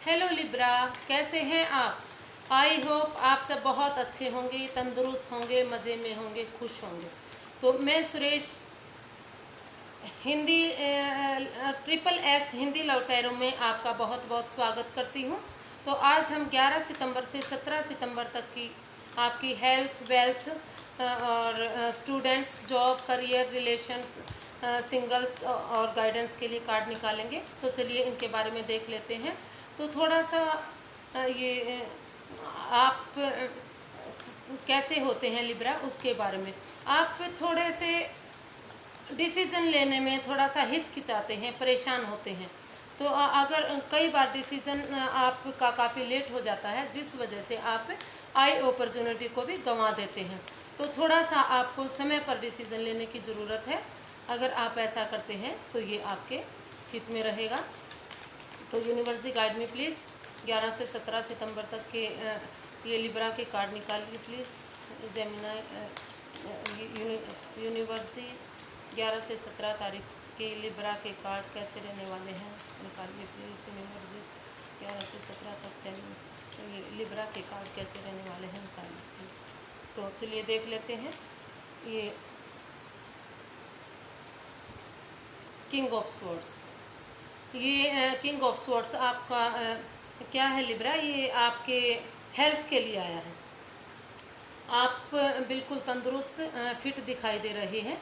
Hello Libra, कैसे हैं आप? आई होप आप सब बहुत अच्छे होंगे, तंदुरुस्त होंगे, मज़े में होंगे, खुश होंगे। तो मैं सुरेश हिंदी ट्रिपल एस हिंदी लौटेरों में आपका बहुत बहुत स्वागत करती हूँ। तो आज हम 11 सितंबर से 17 सितंबर तक की आपकी हेल्थ, वेल्थ और students, job, career, relation, singles और गाइडेंस के लिए कार्ड निकालेंगे। तो चलिए इनके बारे में देख लेते हैं। तो थोड़ा सा ये आप कैसे होते हैं लिब्रा, उसके बारे में। आप थोड़े से डिसीज़न लेने में थोड़ा सा हिचकिचाते हैं, परेशान होते हैं। तो अगर कई बार डिसीज़न आपका काफ़ी लेट हो जाता है, जिस वजह से आप आई अपॉर्चुनिटी को भी गंवा देते हैं। तो थोड़ा सा आपको समय पर डिसीज़न लेने की ज़रूरत है। अगर आप ऐसा करते हैं तो ये आपके हित में रहेगा। तो यूनिवर्सिटी गाइड में प्लीज़ 11 से 17 सितंबर तक के ये लिब्रा के कार्ड निकालिए प्लीज़। जेमिनाई यूनिवर्सिटी 11 से 17 तारीख के लिब्रा के कार्ड कैसे रहने वाले हैं, निकालिए प्लीज़। यूनिवर्सिटी 11 से 17 तक ये लिब्रा के कार्ड कैसे रहने वाले हैं, निकालिए प्लीज़। तो चलिए देख लेते हैं। ये किंग ऑफ स्वॉर्ड्स, ये किंग ऑफ स्वॉर्ड्स आपका क्या है लिब्रा, ये आपके हेल्थ के लिए आया है। आप बिल्कुल तंदुरुस्त, फिट दिखाई दे रहे हैं,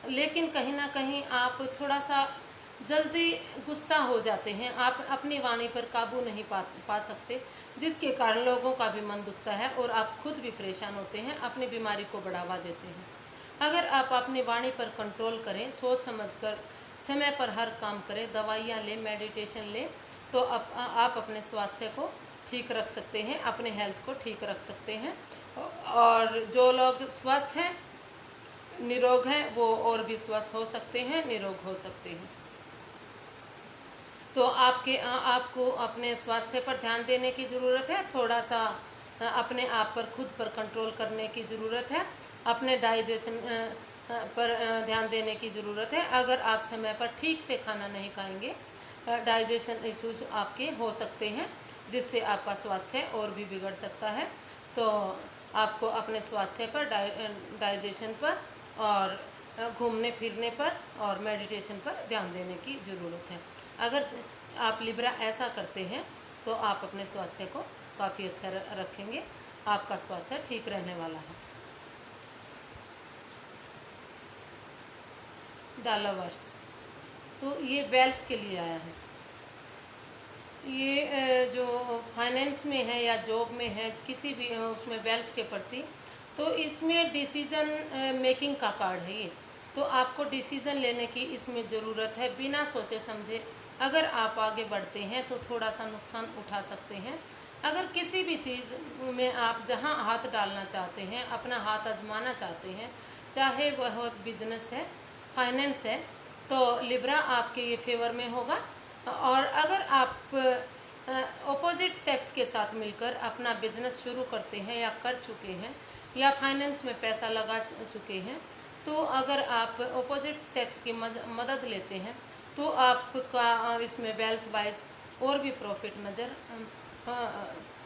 लेकिन कहीं ना कहीं आप थोड़ा सा जल्दी गुस्सा हो जाते हैं। आप अपनी वाणी पर काबू नहीं पा सकते, जिसके कारण लोगों का भी मन दुखता है और आप खुद भी परेशान होते हैं, अपनी बीमारी को बढ़ावा देते हैं। अगर आप अपनी वाणी पर कंट्रोल करें, सोच समझकर समय पर हर काम करें, दवाइयाँ लें, मेडिटेशन लें, तो आप अपने स्वास्थ्य को ठीक रख सकते हैं, अपने हेल्थ को ठीक रख सकते हैं। और जो लोग स्वस्थ हैं, निरोग हैं, वो और भी स्वस्थ हो सकते हैं, निरोग हो सकते हैं। तो आपको अपने स्वास्थ्य पर ध्यान देने की ज़रूरत है। थोड़ा सा अपने आप पर, खुद पर कंट्रोल करने की ज़रूरत है। अपने डाइजेशन पर ध्यान देने की ज़रूरत है। अगर आप समय पर ठीक से खाना नहीं खाएंगे, डाइजेशन इश्यूज आपके हो सकते हैं, जिससे आपका स्वास्थ्य और भी बिगड़ सकता है। तो आपको अपने स्वास्थ्य पर, डाइजेशन पर और घूमने फिरने पर और मेडिटेशन पर ध्यान देने की ज़रूरत है। अगर आप लिब्रा ऐसा करते हैं तो आप अपने स्वास्थ्य को काफ़ी अच्छा रखेंगे, आपका स्वास्थ्य ठीक रहने वाला है। द लवर्स, तो ये वेल्थ के लिए आया है। ये जो फाइनेंस में है या जॉब में है, किसी भी उसमें वेल्थ के प्रति, तो इसमें डिसीज़न मेकिंग का कार्ड है ये। तो आपको डिसीज़न लेने की इसमें ज़रूरत है, बिना सोचे समझे। अगर आप आगे बढ़ते हैं तो थोड़ा सा नुकसान उठा सकते हैं। अगर किसी भी चीज़ में आप जहां हाथ डालना चाहते हैं, अपना हाथ आजमाना चाहते हैं, चाहे वह बिजनेस है, फाइनेंस है, तो लिब्रा आपके ये फेवर में होगा। और अगर आप अपोजिट सेक्स के साथ मिलकर अपना बिजनेस शुरू करते हैं या कर चुके हैं, या फाइनेंस में पैसा लगा चुके हैं, तो अगर आप अपोजिट सेक्स की मदद लेते हैं तो आपका इसमें वेल्थ वाइज और भी प्रॉफिट नज़र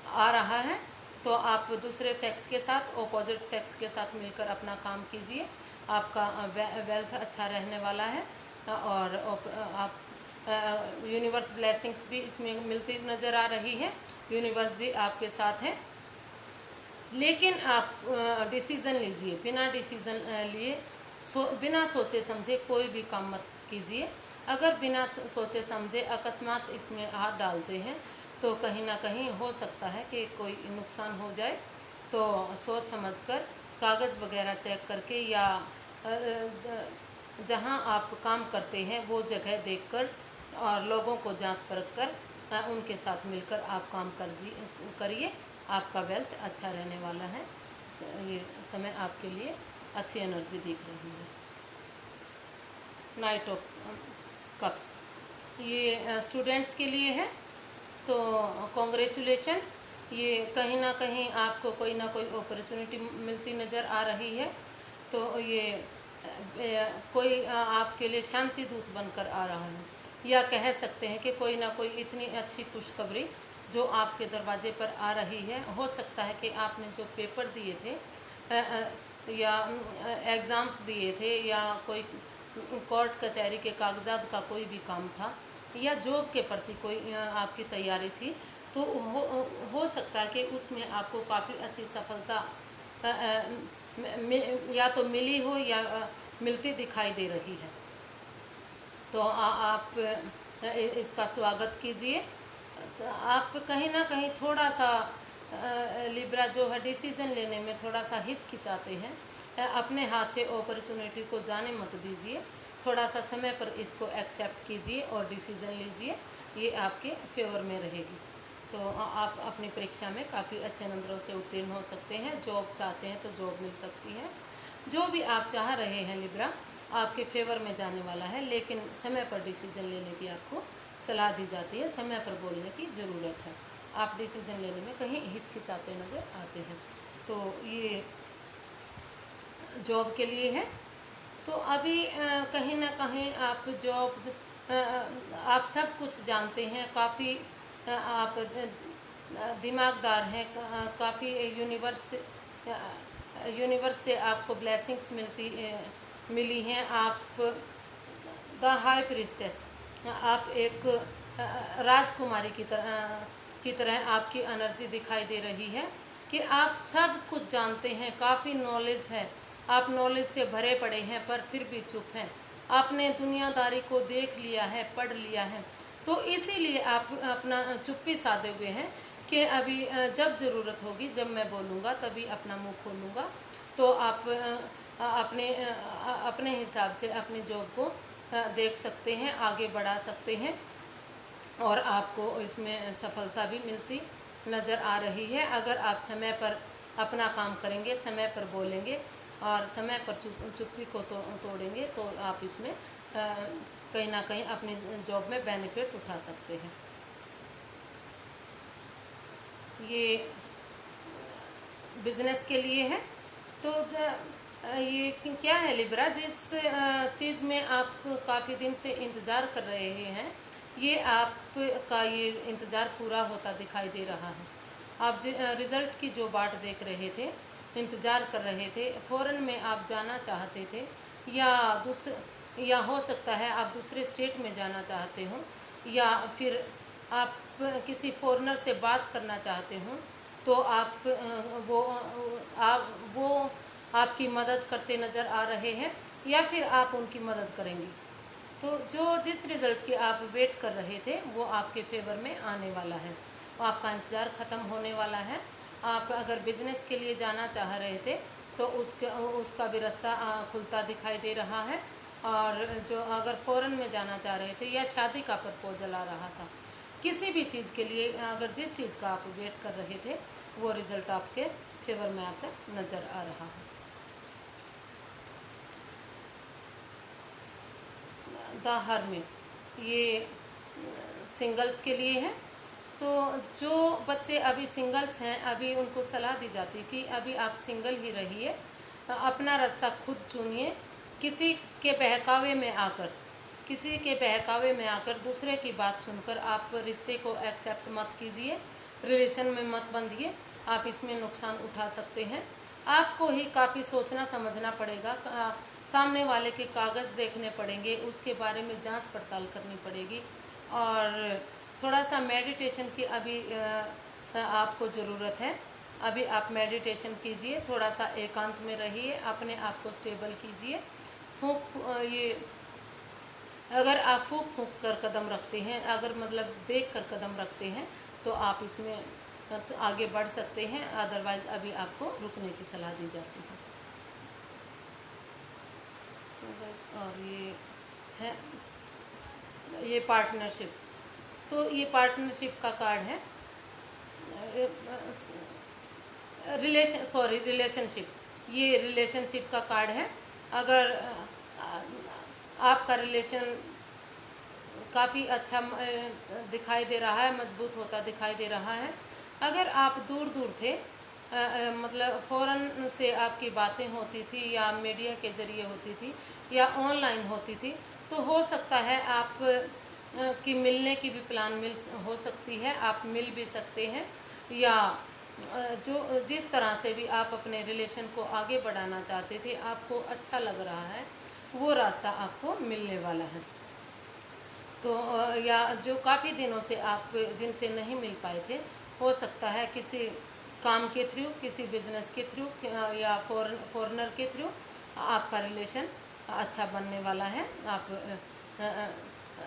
आ रहा है। तो आप दूसरे सेक्स के साथ, अपोजिट सेक्स के साथ मिलकर अपना काम कीजिए, आपका वेल्थ अच्छा रहने वाला है। और आप यूनिवर्स ब्लेसिंग्स भी इसमें मिलती नज़र आ रही है। यूनिवर्स जी आपके साथ है, लेकिन आप डिसीज़न लीजिए, बिना डिसीज़न लिए बिना सोचे समझे कोई भी काम मत कीजिए। अगर बिना सोचे समझे अकस्मात इसमें हाथ डालते हैं तो कहीं ना कहीं हो सकता है कि कोई नुकसान हो जाए। तो सोच समझकर कागज़ वगैरह चेक करके, या जहां आप काम करते हैं वो जगह देखकर और लोगों को जांच परख कर उनके साथ मिलकर आप काम करिए। आपका वेल्थ अच्छा रहने वाला है। तो ये समय आपके लिए अच्छी एनर्जी दिख रही है। नाइट ऑफ कप्स, ये स्टूडेंट्स के लिए है। तो कॉन्ग्रेचुलेशंस, ये कहीं ना कहीं आपको कोई ना कोई अपॉर्चुनिटी मिलती नज़र आ रही है। तो ये कोई आपके लिए शांति दूत बनकर आ रहा है। या कह सकते हैं कि कोई ना कोई इतनी अच्छी खुशखबरी जो आपके दरवाजे पर आ रही है। हो सकता है कि आपने जो पेपर दिए थे या एग्ज़ाम्स दिए थे या कोई कोर्ट कचहरी के कागजात का कोई भी काम था या जॉब के प्रति कोई आपकी तैयारी थी, तो हो सकता है कि उसमें आपको काफ़ी अच्छी सफलता या तो मिली हो या मिलती दिखाई दे रही है। तो आप इसका स्वागत कीजिए। तो आप कहीं ना कहीं थोड़ा सा लिब्रा जो है डिसीज़न लेने में थोड़ा सा हिचकिचाते हैं। अपने हाथ से अपॉर्चुनिटी को जाने मत दीजिए, थोड़ा सा समय पर इसको एक्सेप्ट कीजिए और डिसीज़न लीजिए, ये आपके फेवर में रहेगी। तो आप अपनी परीक्षा में काफ़ी अच्छे नंबरों से उत्तीर्ण हो सकते हैं। जॉब चाहते हैं तो जॉब मिल सकती है। जो भी आप चाह रहे हैं लिब्रा आपके फेवर में जाने वाला है, लेकिन समय पर डिसीज़न लेने की आपको सलाह दी जाती है, समय पर बोलने की ज़रूरत है। आप डिसीज़न लेने में कहीं हिचकिचाते नज़र आते हैं। तो ये जॉब के लिए है। तो अभी कहीं ना कहीं आप जॉब आप सब कुछ जानते हैं, काफ़ी आप दिमागदार हैं, काफ़ी यूनिवर्स से आपको ब्लेसिंग्स मिली हैं। आप द हाई प्रीस्टेस, आप एक राजकुमारी की तरह आपकी एनर्जी दिखाई दे रही है कि आप सब कुछ जानते हैं, काफ़ी नॉलेज है, आप नॉलेज से भरे पड़े हैं, पर फिर भी चुप हैं। आपने दुनियादारी को देख लिया है, पढ़ लिया है, तो इसीलिए आप अपना चुप्पी साधे हुए हैं कि अभी जब ज़रूरत होगी, जब मैं बोलूँगा तभी अपना मुंह खोलूँगा। तो आप अपने हिसाब से अपनी जॉब को देख सकते हैं, आगे बढ़ा सकते हैं और आपको इसमें सफलता भी मिलती नज़र आ रही है। अगर आप समय पर अपना काम करेंगे, समय पर बोलेंगे और समय पर चुप्पी को तोड़ेंगे, तो आप इसमें कहीं ना कहीं अपनी जॉब में बेनिफिट उठा सकते हैं। ये बिज़नेस के लिए है। तो ये क्या है लिब्रा, जिस चीज़ में आप काफ़ी दिन से इंतज़ार कर रहे हैं, ये आपका ये इंतज़ार पूरा होता दिखाई दे रहा है। आप रिज़ल्ट की जो बाट देख रहे थे, इंतज़ार कर रहे थे, फ़ौरन में आप जाना चाहते थे या हो सकता है आप दूसरे स्टेट में जाना चाहते हो या फिर आप किसी फॉरेनर से बात करना चाहते हो, तो वो आपकी मदद करते नज़र आ रहे हैं या फिर आप उनकी मदद करेंगी। तो जिस रिज़ल्ट की आप वेट कर रहे थे वो आपके फेवर में आने वाला है, आपका इंतज़ार ख़त्म होने वाला है। आप अगर बिज़नेस के लिए जाना चाह रहे थे तो उसका भी रास्ता खुलता दिखाई दे रहा है। और जो अगर फ़ॉरेन में जाना चाह रहे थे या शादी का प्रपोजल आ रहा था, किसी भी चीज़ के लिए अगर जिस चीज़ का आप वेट कर रहे थे वो रिज़ल्ट आपके फेवर में आता नज़र आ रहा है। द हर्मिट, ये सिंगल्स के लिए है। तो जो बच्चे अभी सिंगल्स हैं, अभी उनको सलाह दी जाती है कि अभी आप सिंगल ही रहिए, अपना रास्ता खुद चुनिए। किसी के बहकावे में आकर दूसरे की बात सुनकर आप रिश्ते को एक्सेप्ट मत कीजिए, रिलेशन में मत बंधिए, आप इसमें नुकसान उठा सकते हैं। आपको ही काफ़ी सोचना समझना पड़ेगा, सामने वाले के कागज़ देखने पड़ेंगे, उसके बारे में जांच पड़ताल करनी पड़ेगी और थोड़ा सा मेडिटेशन की अभी आपको ज़रूरत है। अभी आप मेडिटेशन कीजिए, थोड़ा सा एकांत में रहिए, अपने आप को स्टेबल कीजिए। ये अगर आप फूंक कर कदम रखते हैं, अगर मतलब देख कर कदम रखते हैं, तो आप इसमें तो आगे बढ़ सकते हैं, अदरवाइज़ अभी आपको रुकने की सलाह दी जाती है। और ये पार्टनरशिप, तो ये पार्टनरशिप का कार्ड है। रिलेशनशिप, ये रिलेशनशिप का कार्ड है। अगर आपका रिलेशन काफ़ी अच्छा दिखाई दे रहा है, मजबूत होता दिखाई दे रहा है। अगर आप दूर थे, मतलब फ़ौरन से आपकी बातें होती थी या मीडिया के ज़रिए होती थी या ऑनलाइन होती थी, तो हो सकता है आप कि मिलने की भी प्लान हो सकती है, आप मिल भी सकते हैं, या जो जिस तरह से भी आप अपने रिलेशन को आगे बढ़ाना चाहते थे, आपको अच्छा लग रहा है, वो रास्ता आपको मिलने वाला है। तो या जो काफ़ी दिनों से आप जिनसे नहीं मिल पाए थे, हो सकता है किसी काम के थ्रू, किसी बिजनेस के थ्रू, या फॉरेनर के थ्रू आपका रिलेशन अच्छा बनने वाला है। आप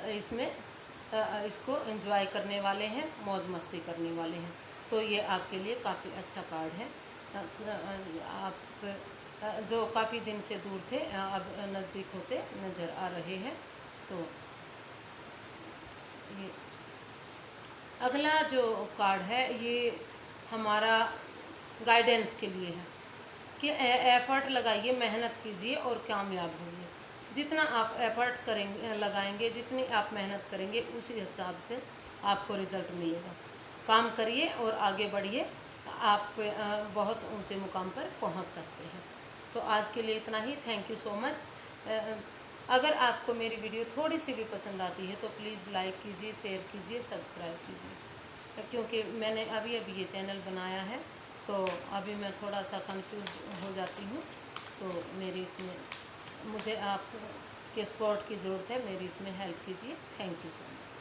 इसमें इसको एंजॉय करने वाले हैं, मौज मस्ती करने वाले हैं। तो ये आपके लिए काफ़ी अच्छा कार्ड है। आप जो काफ़ी दिन से दूर थे, अब नज़दीक होते नज़र आ रहे हैं। तो ये अगला जो कार्ड है, ये हमारा गाइडेंस के लिए है कि एफर्ट लगाइए, मेहनत कीजिए और कामयाब होइए। जितना आप एफर्ट करेंगे, लगाएंगे, जितनी आप मेहनत करेंगे, उसी हिसाब से आपको रिज़ल्ट मिलेगा। काम करिए और आगे बढ़िए, आप बहुत ऊंचे मुकाम पर पहुंच सकते हैं। तो आज के लिए इतना ही। Thank you so much. अगर आपको मेरी वीडियो थोड़ी सी भी पसंद आती है तो प्लीज़ लाइक कीजिए, शेयर कीजिए, सब्सक्राइब कीजिए, क्योंकि मैंने अभी अभी ये चैनल बनाया है, तो अभी मैं थोड़ा सा कंफ्यूज हो जाती हूँ। तो मेरी इसमें मुझे आपके सपोर्ट की ज़रूरत है, मेरी इसमें हेल्प कीजिए। Thank you so much.